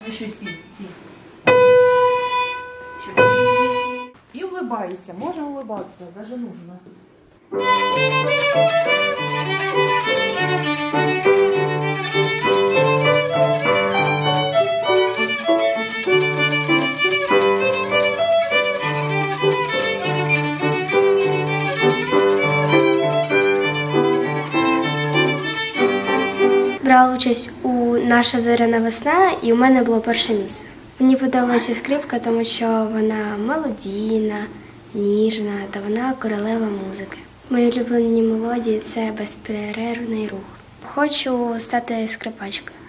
Еще си. Еще си. И улыбайся. Можно улыбаться, даже нужно. Брала участь у «Наша зоряна весна» і у мене було перше місце. Мені подобається скрипка, тому що вона мелодійна, ніжна та вона королева музики. Мої улюблені мелодії – це безперервний рух. Хочу стати скрипачкою.